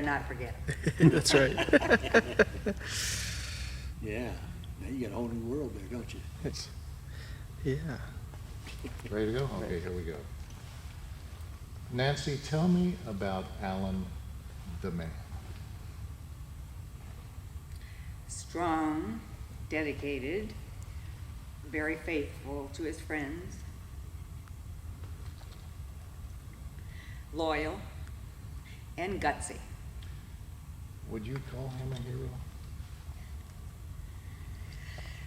not forget him. That's right. Yeah, now you got a whole new world there, don't you? It's, yeah. Ready to go? Okay, here we go. Nancy, tell me about Alan the man. Strong, dedicated, very faithful to his friends, loyal, and gutsy. Would you call him a hero?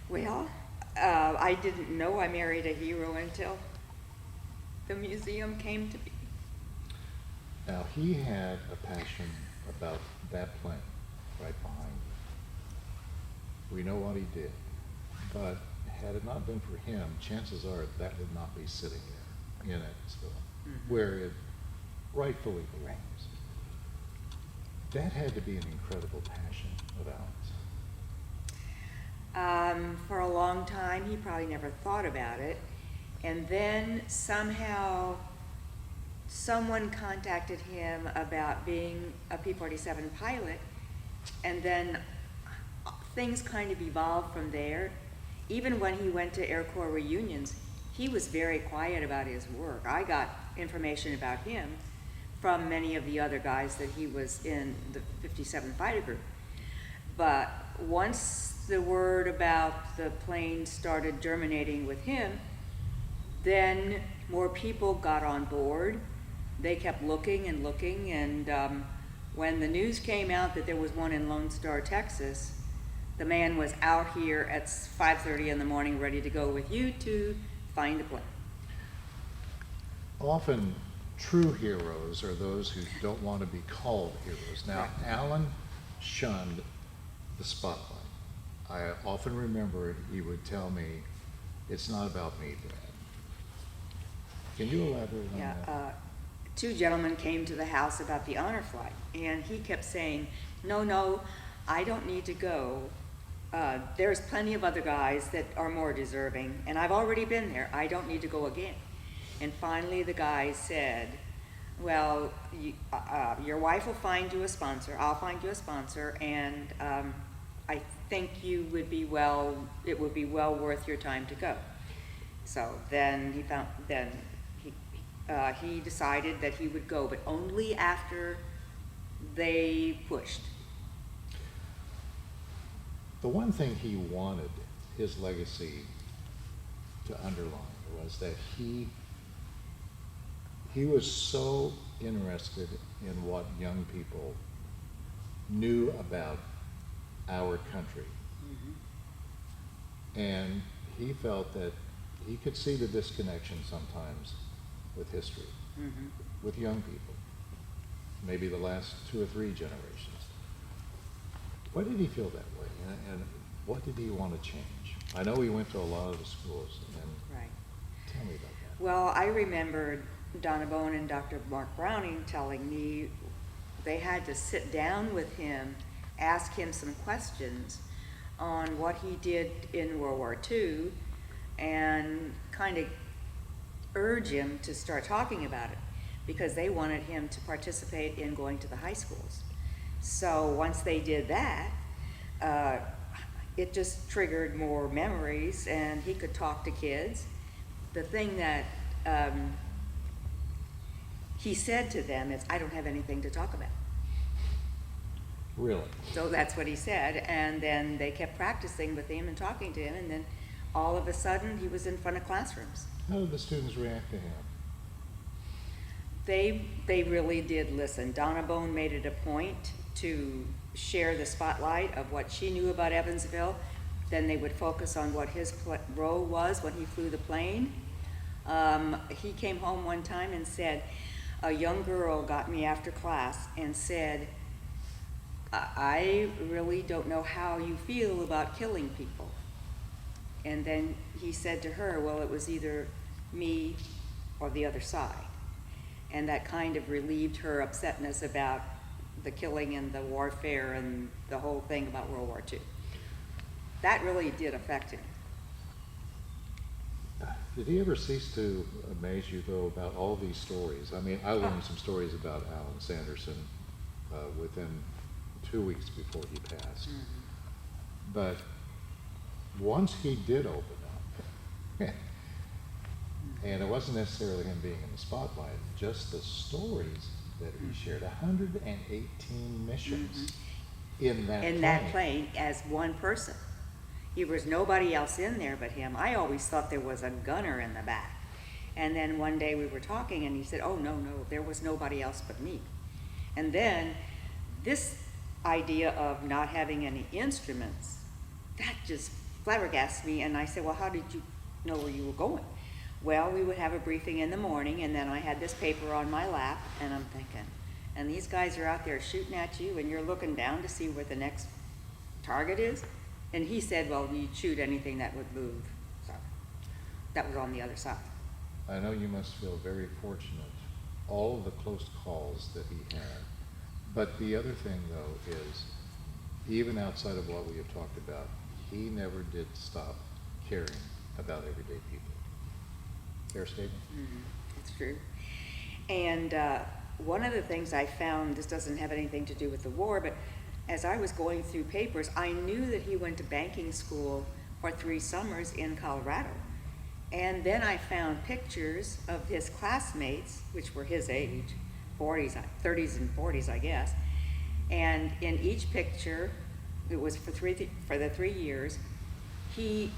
Well, I didn't know I married a hero until the museum came to be. Now, he had a passion about that plane right behind you. We know what he did, but had it not been for him, chances are that would not be sitting there in Evansville, where it rightfully belongs. That had to be an incredible passion of Alan's. For a long time, he probably never thought about it. And then somehow, someone contacted him about being a P-47 pilot, and then things kind of evolved from there. Even when he went to Air Corps reunions, he was very quiet about his work. I got information about him from many of the other guys that he was in the 57 Fighter Group. But once the word about the plane started germinating with him, then more people got on board. They kept looking and looking, and when the news came out that there was one in Lone Star, Texas, the man was out here at 5:30 in the morning ready to go with you to find a plane. Often, true heroes are those who don't want to be called heroes. Now, Right. Alan shunned the spotlight. I often remember he would tell me, "It's not about me, Dad." Can you elaborate on that? Yeah, two gentlemen came to the house about the honor flight, and he kept saying, no, I don't need to go. There's plenty of other guys that are more deserving, and I've already been there. I don't need to go again. And finally the guy said, well, your wife will find you a sponsor, I'll find you a sponsor, and I think it would be well worth your time to go. So then he decided that he would go, but only after they pushed. The one thing he wanted his legacy to underline was that he was so interested in what young people knew about our country. And he felt that he could see the disconnection sometimes with history, with young people, maybe the last 2 or 3 generations. Why did he feel that way, and what did he want to change? I know he went to a lot of the schools, and Right. tell me about that. Well, I remember Donna Bone and Dr. Mark Browning telling me they had to sit down with him, ask him some questions on what he did in World War II, and kind of urge him to start talking about it, because they wanted him to participate in going to the high schools. So once they did that, it just triggered more memories, and he could talk to kids. The thing that he said to them is, I don't have anything to talk about. Really? So that's what he said, and then they kept practicing with him and talking to him, and then all of a sudden he was in front of classrooms. How did the students react to him? They really did listen. Donna Bone made it a point to share the spotlight of what she knew about Evansville. Then they would focus on what his role was when he flew the plane. He came home one time and said, a young girl got me after class and said, I really don't know how you feel about killing people. And then he said to her, well, it was either me or the other side. And that kind of relieved her upsetness about the killing and the warfare and the whole thing about World War II. That really did affect him. Did he ever cease to amaze you, though, about all these stories? I mean, I learned some stories about Alan Sanderson within 2 weeks before he passed. But once he did open up, and it wasn't necessarily him being in the spotlight, just the stories that he shared, 118 missions in that plane. In that plane as one person. There was nobody else in there but him. I always thought there was a gunner in the back. And then one day we were talking and he said, oh, no, there was nobody else but me. And then this idea of not having any instruments, that just flabbergasted me. And I said, well, how did you know where you were going? Well, we would have a briefing in the morning, and then I had this paper on my lap, and I'm thinking, and these guys are out there shooting at you, and you're looking down to see where the next target is? And he said, well, you'd shoot anything that would move. So that was on the other side. I know you must feel very fortunate, all of the close calls that he had. But the other thing, though, is even outside of what we have talked about, he never did stop caring about everyday people. Fair statement? It's true. And one of the things I found, this doesn't have anything to do with the war, but as I was going through papers, I knew that he went to banking school for 3 summers in Colorado. And then I found pictures of his classmates, which were his age, 30s and 40s, I guess. And in each picture, it was for the 3 years, he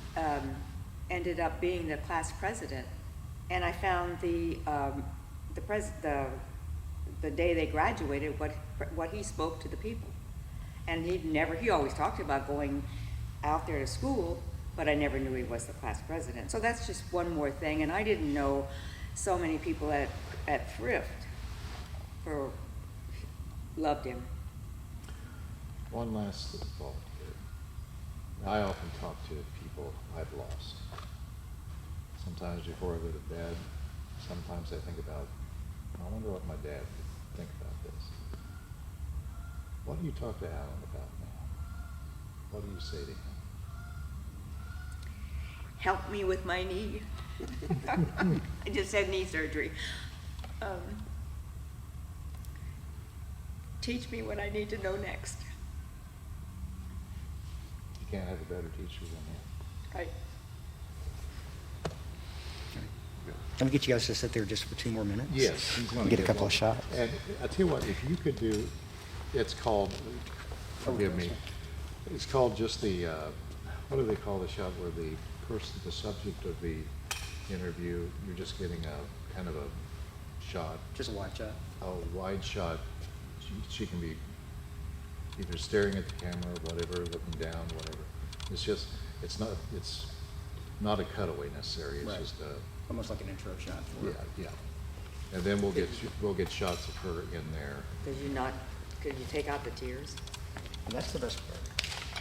ended up being the class president. And I found the day they graduated, what he spoke to the people. And he always talked about going out there to school, but I never knew he was the class president. So that's just one more thing. And I didn't know so many people at Thrift loved him. One last thought here. I often talk to people I've lost. Sometimes before I go to bed, sometimes I think about, I wonder what my dad would think about this. What do you talk to Alan about now? What do you say to him? Help me with my knee. I just had knee surgery. Teach me what I need to know next. You can't have a better teacher than him. Right. Can we get you guys to sit there just for 2 more minutes? Yes. He's gonna Get a couple of shots. And I tell you what, if you could do, it's called, forgive me, it's called just the, what do they call the shot where the person, the subject of the interview, you're just getting a kind of a shot, Just a wide shot. a wide shot. She can be either staring at the camera or whatever, looking down, whatever. It's just, it's not a cutaway necessarily. It's Right. just a, Almost like an intro shot. yeah. And then we'll get shots of her in there. Could you take out the tears? And that's the best part.